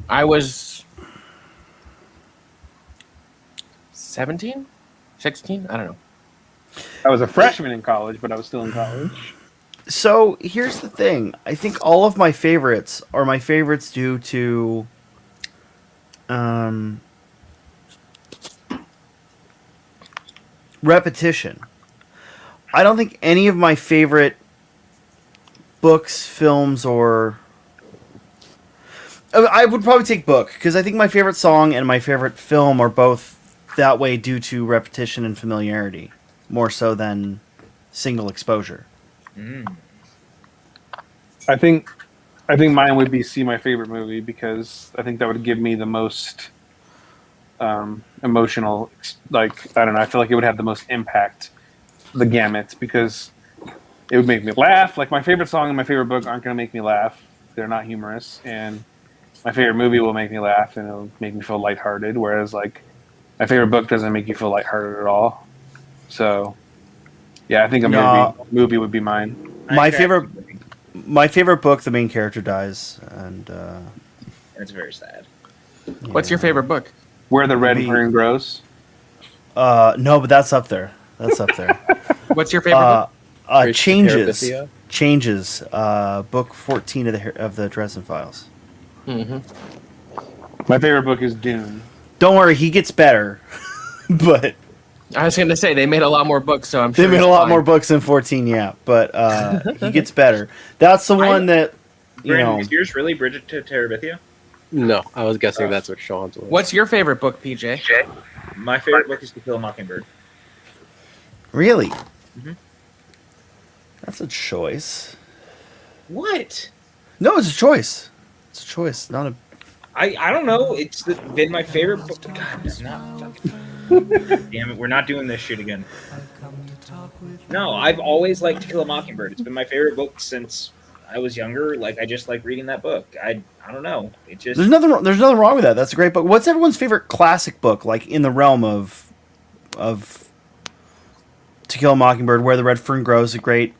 I was 17? 16? I don't know. I was a freshman in college, but I was still in college. So here's the thing. I think all of my favorites are my favorites due to repetition. I don't think any of my favorite books, films, or I would probably take book, because I think my favorite song and my favorite film are both that way due to repetition and familiarity, more so than single exposure. I think mine would be See My Favorite Movie, because I think that would give me the most emotional, like, I don't know, I feel like it would have the most impact, the gamut, because it would make me laugh. Like, my favorite song and my favorite book aren't going to make me laugh. They're not humorous. And my favorite movie will make me laugh and it'll make me feel lighthearted, whereas, like, my favorite book doesn't make you feel lighthearted at all. So, yeah, I think a movie would be mine. My favorite book, the main character dies, and it's very sad. What's your favorite book? Where the Red Fern Grows. No, but that's up there. What's your favorite book? Changes. Book 14 of the Dresden Files. Mm-hmm. My favorite book is Dune. Don't worry, he gets better. But I was going to say they made a lot more books, so I'm sure they made a lot more books than 14. Yeah, but he gets better. That's the one that Brandon, is yours really Bridget to Terabithia? No, I was guessing that's what Sean's was. What's your favorite book, PJ? My favorite book is To Kill a Mockingbird. Really? Mm-hmm. That's a choice. What? No, it's a choice. It's a choice, not a. I don't know. It's been my favorite book. God, it's not fucking. Damn it, we're not doing this shit again. No, I've always liked To Kill a Mockingbird. It's been my favorite book since I was younger. Like, I just like reading that book. I don't know. It just There's nothing wrong with that. That's a great book. What's everyone's favorite classic book, like in the realm of To Kill a Mockingbird? Where the Red Fern Grows, a great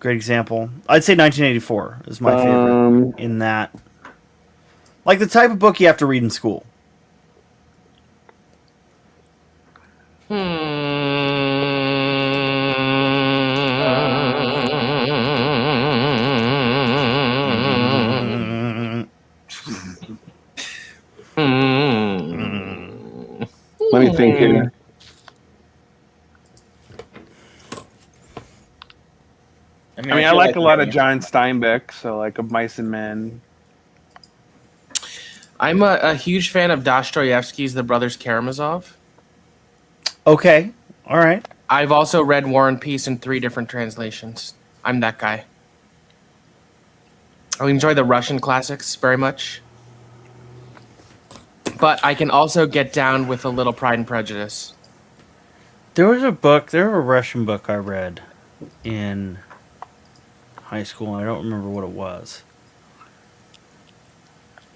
example. I'd say 1984 is my favorite in that. Like the type of book you have to read in school. Let me think here. I mean, I like a lot of John Steinbeck, so like of Mice and Men. I'm a huge fan of Dostoevsky's The Brothers Karamazov. Okay, all right. I've also read War and Peace in 3 different translations. I'm that guy. I enjoy the Russian classics very much. But I can also get down with a little Pride and Prejudice. There was a Russian book I read in high school, and I don't remember what it was.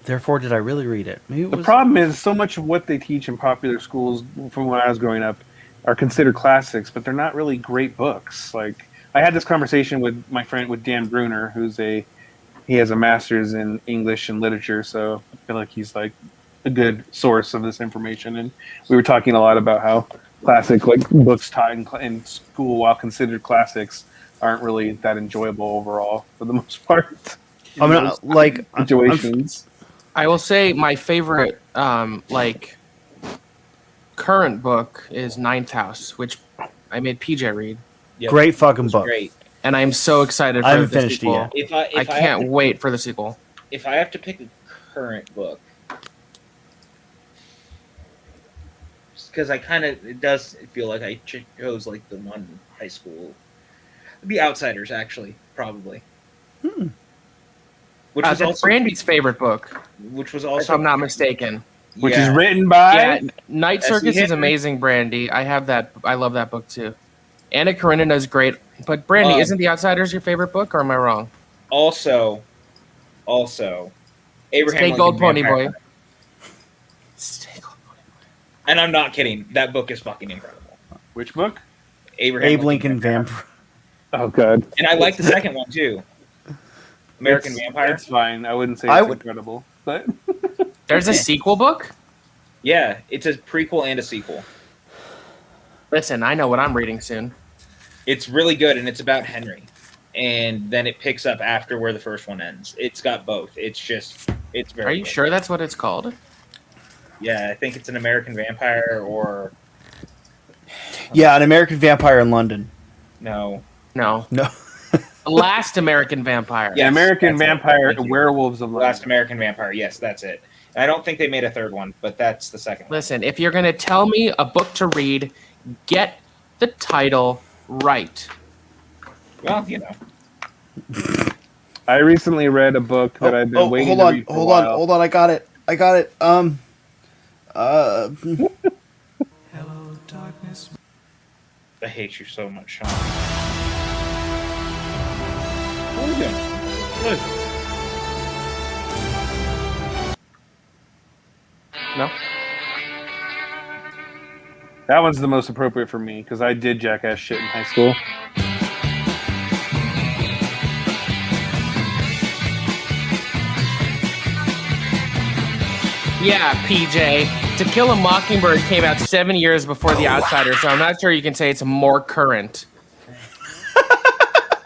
Therefore, did I really read it? Maybe The problem is so much of what they teach in popular schools from when I was growing up are considered classics, but they're not really great books. Like, I had this conversation with my friend, with Dan Bruner, he has a master's in English and literature, so I feel like he's like a good source of this information. And we were talking a lot about how classic books taught in school, while considered classics, aren't really that enjoyable overall for the most part. I mean, situations. I will say my favorite current book is Ninth House, which I made PJ read. Yep. Great fucking book. Great. And I'm so excited for I haven't the finished sequel. it yet. I can't wait for the sequel. If I have to pick a current book, because it does feel like I chose like the one in high school. The Outsiders, actually, probably. Which was also Brandy's favorite book. Which was also, if I'm not mistaken, which is written by Night Circus is amazing. Brandy, I have that. I love that book too. Anna Karenina is great, but Brandy, isn't The Outsiders your favorite book, or am I wrong? Also, Abraham Stay Gold Pony Boy. And I'm not kidding. That book is fucking incredible. Which book? Abe Lincoln Vampire. Oh, God. And I like the second one, too. American Vampire. It's fine. I wouldn't say it's incredible. But there's a sequel book? Yeah, it's a prequel and a sequel. Listen, I know what I'm reading soon. It's really good, and it's about Henry. And then it picks up after where the first one ends. It's got both. It's very Are you sure that's what it's called? Yeah, I think it's an American Vampire or... Yeah, an American Vampire in London. No. Last American Vampire. Yes, American Vampire, Werewolves of London. Last American Vampire, yes, that's it. I don't think they made a third one, but that's the second one. Listen, if you're going to tell me a book to read, get the title right. Well, you know. I recently read a book that I've been waiting to read for a while. Hold on, I got it. Hello, darkness. I hate you so much, Sean. What are you doing? What is it? No. That one's the most appropriate for me because I did jackass shit in high school. Yeah, PJ. To Kill a Mockingbird came out 7 years before The Outsider, so I'm not sure you can say it's more current.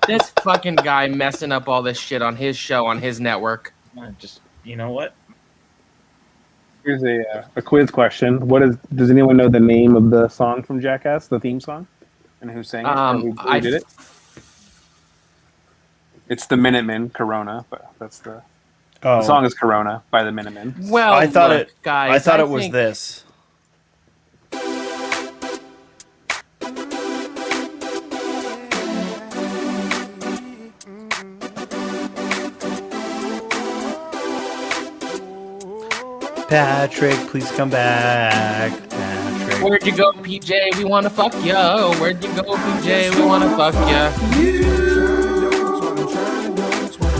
This fucking guy messing up all this shit on his show, on his network. Just, you know what? Here's a quiz question. Does anyone know the name of the song from Jackass, the theme song? And who sang it? Or who did it? It's the Minutemen, Corona, but that's the song is Corona by the Minutemen. Well, I thought guys, it was this. Patrick, please come back. Patrick. Where'd you go, PJ? We wanna fuck ya. Where'd you go, PJ? We wanna fuck ya.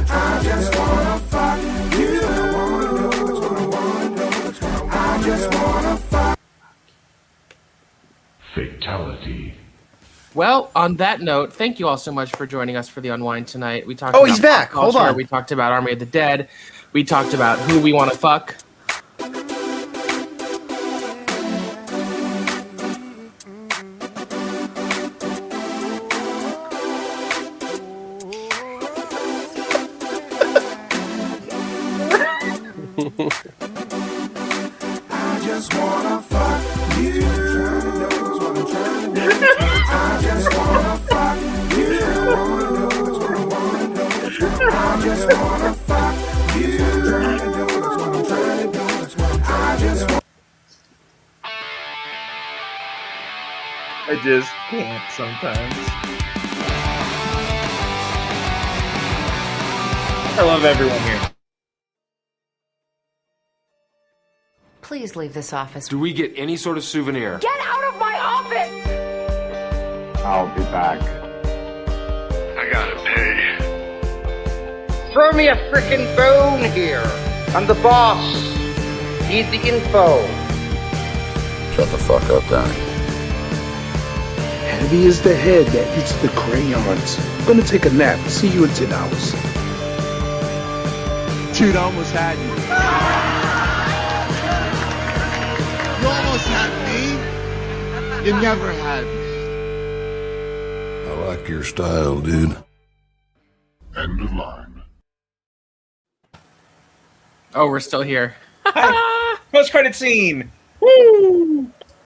I just wanna fuck you. I just wanna fuck. Fatality. Well, on that note, thank you all so much for joining us for the Unwind tonight. We talked. Oh, about he's back. Culture. Hold on. We talked about Army of the Dead. We talked about who we want to fuck. I just wanna fuck you. I just wanna fuck you. I just wanna fuck you. I just can't sometimes. I love everyone here. Please leave this office. Do we get any sort of souvenir? Get out of my office! I'll be back. I gotta pay. Throw me a frickin' bone here. I'm the boss. Need the info. Shut the fuck up, Donnie. Heavy is the head that eats the crayons. I'm gonna take a nap. See you in 10 hours. Dude, I almost had you. You almost had me. You never had me. I like your style, dude. End of line. Oh, we're still here. Post-credit scene. Woo!